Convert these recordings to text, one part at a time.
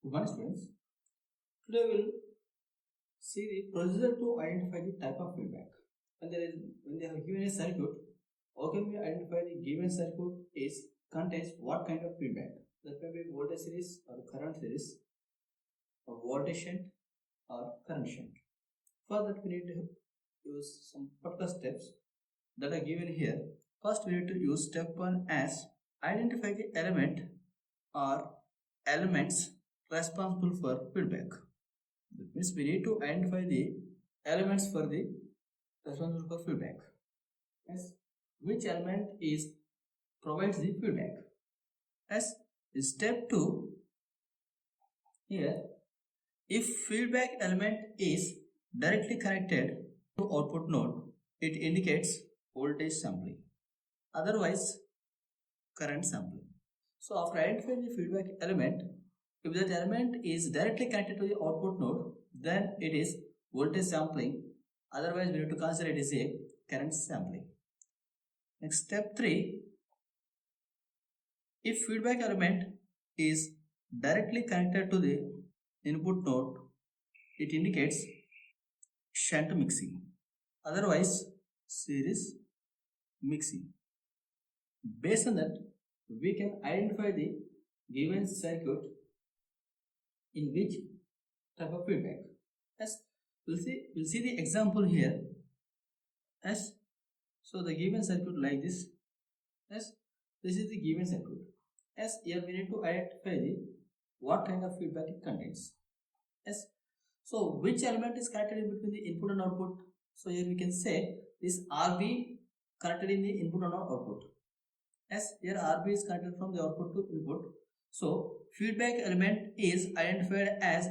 Good morning, students. Today we'll see the procedure to identify the type of feedback. When they have given a circuit, how can we identify the given circuit contains what kind of feedback? That may be voltage series or current series, or voltage shunt or current shunt. For that, we need to use some particular steps that are given here. First, we need to use step 1 as identify the element or elements responsible for feedback. That means we need to identify the elements for the responsible for feedback. Yes, which element is provides the feedback? As step 2 here, if feedback element is directly connected to output node, it indicates voltage sampling. Otherwise, current sampling. So after identifying the feedback element, if that element is directly connected to the output node, then it is voltage sampling. Otherwise, we need to consider it is a current sampling. Next, step 3. If feedback element is directly connected to the input node, it indicates shunt mixing. Otherwise, series mixing. Based on that, we can identify the given circuit in which type of feedback. As we'll see the example here. As so the given circuit like this. As this is the given circuit. As here we need to identify the what kind of feedback it contains. As so which element is connected in between the input and output? So here we can say this RB connected in the input and output. As here RB is connected from the output to input. So feedback element is identified as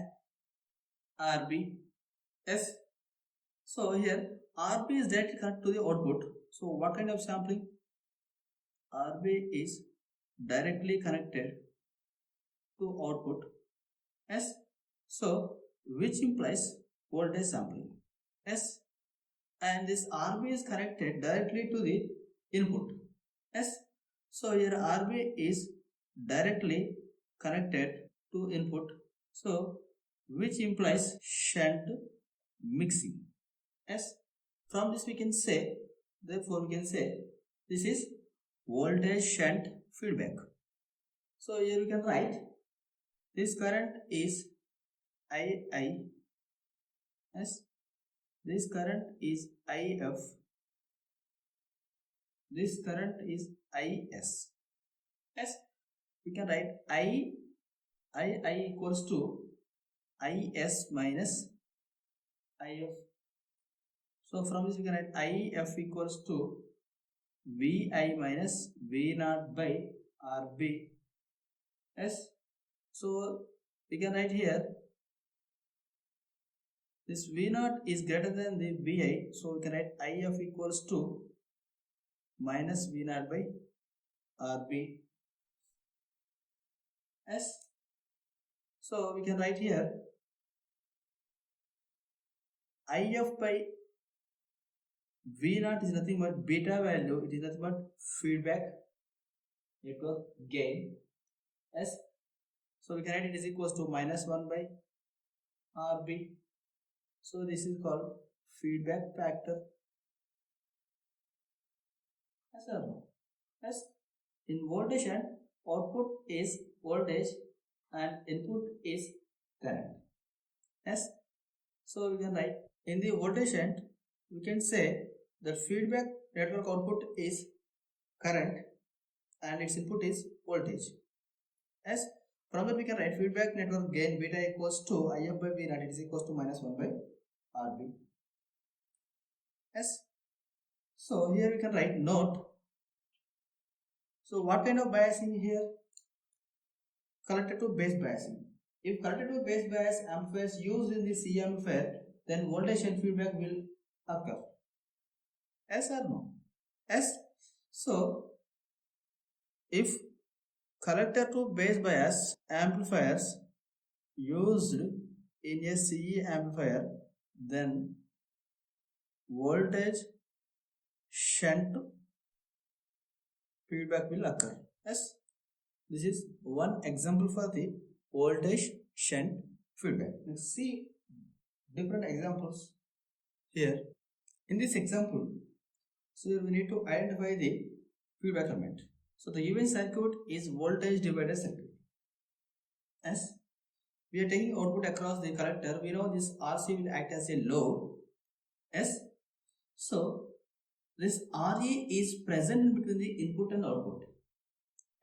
RB. Yes. So here RB is directly connected to the output. So what kind of sampling? RB is directly connected to output. Yes. So which implies voltage sampling. Yes. And this RB is connected directly to the input. Yes. So here RB is directly connected to input. So which implies shunt mixing. Yes. From this we can say, therefore we can say this is voltage shunt feedback. So here we can write this current is II. Yes. This current is IF. This current is IS. Yes. We can write I equals to IS minus IF. So from this we can write IF equals to VI minus V0 by RB. Yes. So we can write here this V0 is greater than the Vi. So we can write IF equals to minus V0 by RB. Yes. So we can write here IF by V0 is nothing but beta value. It is nothing but feedback network gain. Yes. So we can write it is equals to minus 1 by RB. So this is called feedback factor. Yes or no? Yes. In voltage shunt, output is voltage and input is current. Yes. So we can write in the voltage shunt, we can say that feedback network output is current and its input is voltage. Yes. From that we can write feedback network gain beta equals to IF by V0, it is equals to minus 1 by RB. Yes. So here we can write note. So what kind of biasing here? Collector to base biasing. If collector to base bias amplifiers used in the C amplifier, then voltage and feedback will occur. Yes or no? Yes. So if collector to base bias amplifiers used in a CE amplifier, then voltage shunt feedback will occur. Yes. This is one example for the voltage shunt feedback. Let's see different examples here. In this example, so we need to identify the feedback element. So the given circuit is voltage divider circuit. As we are taking output across the collector, we know this RC will act as a load. Yes. So this RE is present in between the input and output.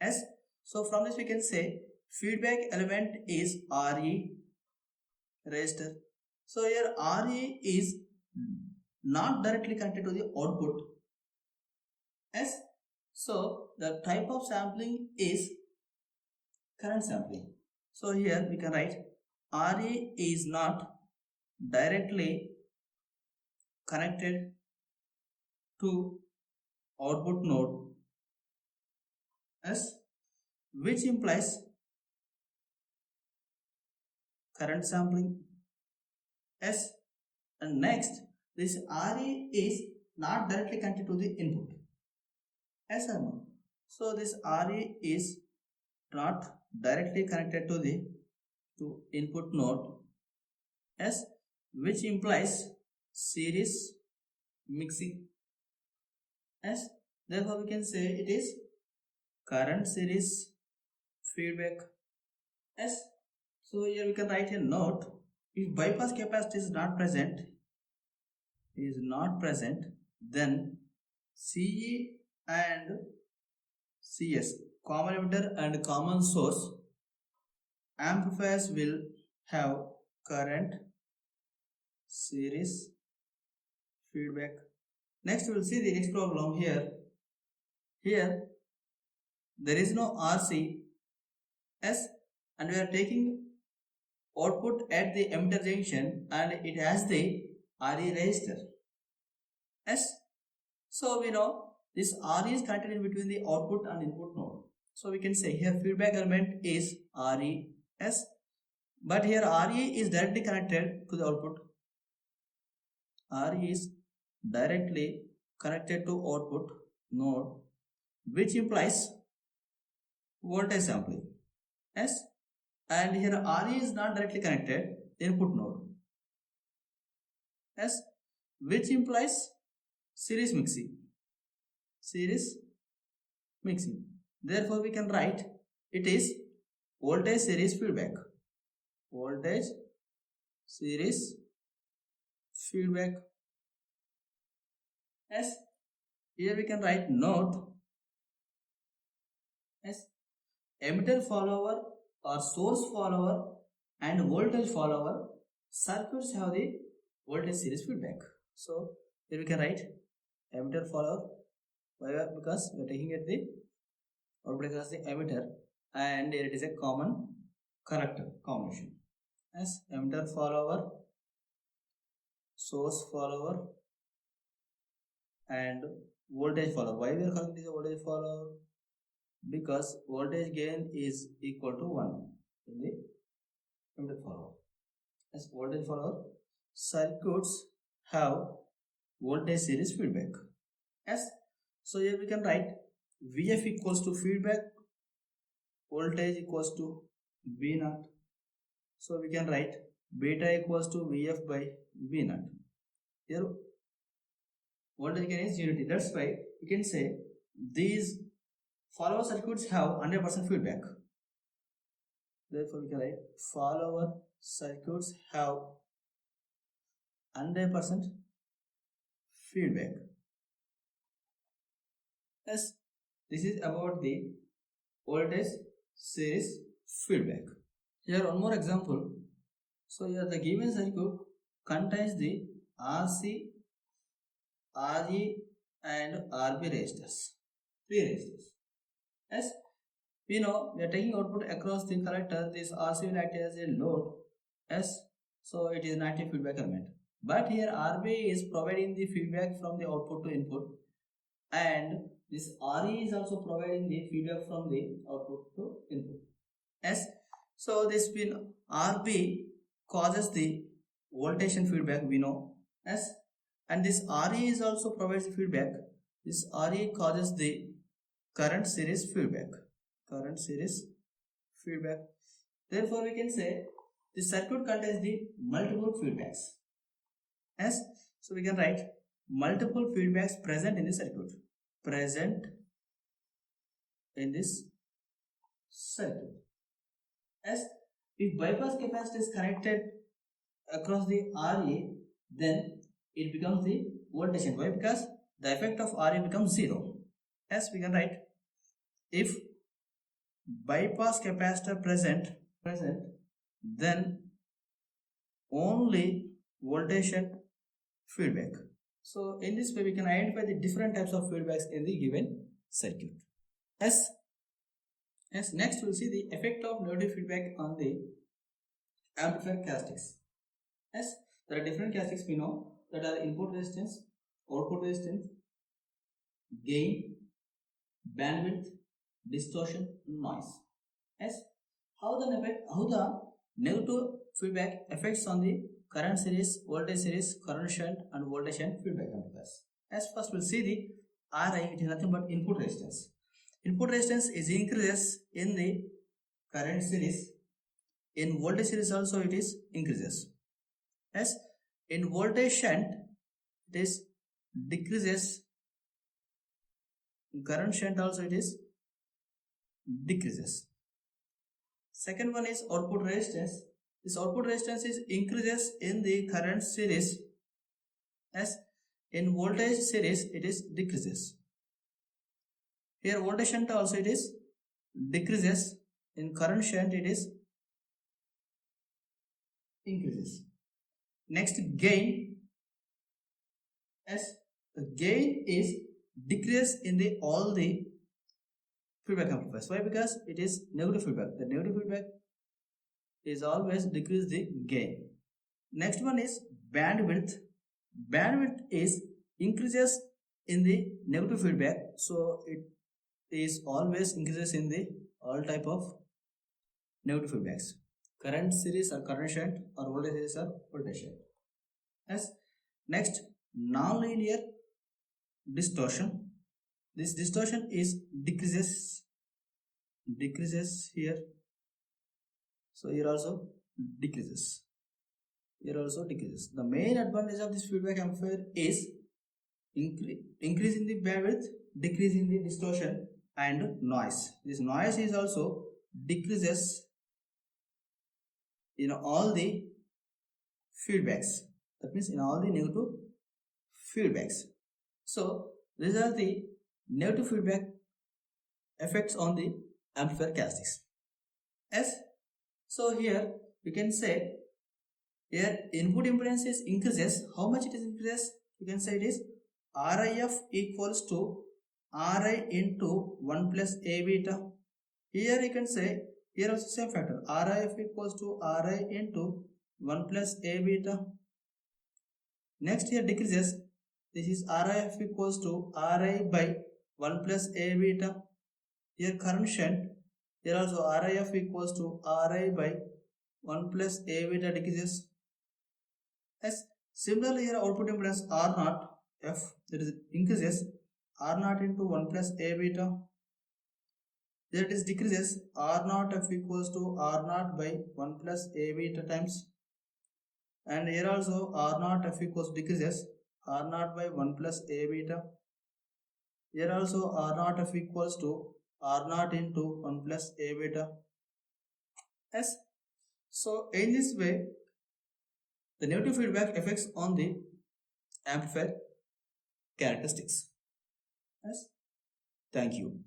Yes. So from this we can say feedback element is RE resistor. So here RE is not directly connected to the output. Yes. So the type of sampling is current sampling. So here we can write RE is not directly connected to output node S, which implies current sampling S. And next, this RE is not directly connected to the input S or no. So this RE is not directly connected to the input node S, which implies series mixing S. Therefore, we can say it is current series feedback S. So here we can write a note. If bypass capacitor is not present, then CE and CS, common emitter and common source amplifiers will have current series feedback. Next we will see the next problem here. Here there is no RC S and we are taking output at the emitter junction and it has the RE resistor S. So we know this RE is connected in between the output and input node. So we can say here feedback element is RE S, but here RE is directly connected to the output. RE is directly connected to output node, which implies voltage sampling S. And here RE is not directly connected input node S, which implies series mixing. Therefore we can write it is voltage series feedback. Voltage series feedback S. Here we can write note S. Emitter follower or source follower and voltage follower circuits have the voltage series feedback. So here we can write emitter follower. Why? Because we are taking at the output across the emitter and here it is a common collector combination as emitter follower, source follower and voltage follower. Why we are calling this a voltage follower? Because voltage gain is equal to 1 in the emitter follower. As voltage follower circuits have voltage series feedback. Yes. So here we can write Vf equals to feedback voltage equals to V naught. So we can write beta equals to Vf by V naught. Here voltage gain is unity. That's why we can say these follower circuits have 100% feedback. Therefore we can write follower circuits have 100% feedback. Yes, this is about the voltage series feedback. Here one more example. So here the given circuit contains the RC, RE and RB resistors. 3 resistors. Yes, we know we are taking output across the collector. This RC will act as a load. Yes, so it is an active feedback element. But here RB is providing the feedback from the output to input, and this RE is also providing the feedback from the output to input. Yes, so this pin RB causes the voltage and feedback, we know. Yes, and this RE is also provides the feedback. This RE causes the current series feedback. Therefore we can say This circuit contains the multiple feedbacks. Yes, so we can write multiple feedbacks present in the circuit. Present in this circuit. As if bypass capacitor is connected across the RA, then it becomes the voltage. Why? Because the effect of RA becomes 0. As we can write, if bypass capacitor present, then only voltage and feedback. So in this way we can identify the different types of feedbacks in the given circuit. As next we'll see the effect of negative feedback on the amplifier characteristics. As there are different characteristics we know, that are input resistance, output resistance, gain, bandwidth, distortion, noise. As how the negative feedback affects on the current series, voltage series, current shunt, and voltage and feedback amplifiers. As first we'll see the RI, it is nothing but input resistance. Input resistance is increases in the current series. In voltage series also it is increases. As in voltage shunt it is decreases. In current shunt also it is decreases. Second one is output resistance. This output resistance is increases in the current series. As in voltage series it is decreases. Here voltage shunt also it is decreases. In current shunt it is increases. Next, gain. As the gain is decrease in the all the feedback amplifiers. Why? Because it is negative feedback. The negative feedback is always decrease the gain. Next one is bandwidth. Bandwidth is increases in the negative feedback, so it is always increases in the all type of negative feedbacks. Current series or current shunt, or voltage series or voltage shunt. As next, nonlinear distortion. This distortion is decreases here. So here also decreases. Here also decreases. The main advantage of this feedback amplifier is increase in the bandwidth, decrease in the distortion, and noise. This noise is also decreases in all the feedbacks. That means in all the negative feedbacks. So these are the negative feedback effects on the amplifier characteristics. So here we can say, here input impedance is increases. How much it is increases? You can say it is RIF equals to Ri into 1 plus A beta. Here you can say, here also same factor, RIF equals to Ri into 1 plus A beta. Next here decreases, this is RIF equals to Ri by 1 plus A beta. Here current shunt, here also RIF equals to Ri by 1 plus A beta decreases. As similarly here output impedance R0 F, that is increases R0 into 1 plus A beta. Here it is decreases R0 F equals to R0 by 1 plus A beta times. And here also R0 F equals decreases R0 by 1 plus A beta. Here also R0 F equals to R0 into 1 plus A beta. Yes. So in this way, the negative feedback effects on the amplifier characteristics. Yes. Thank you.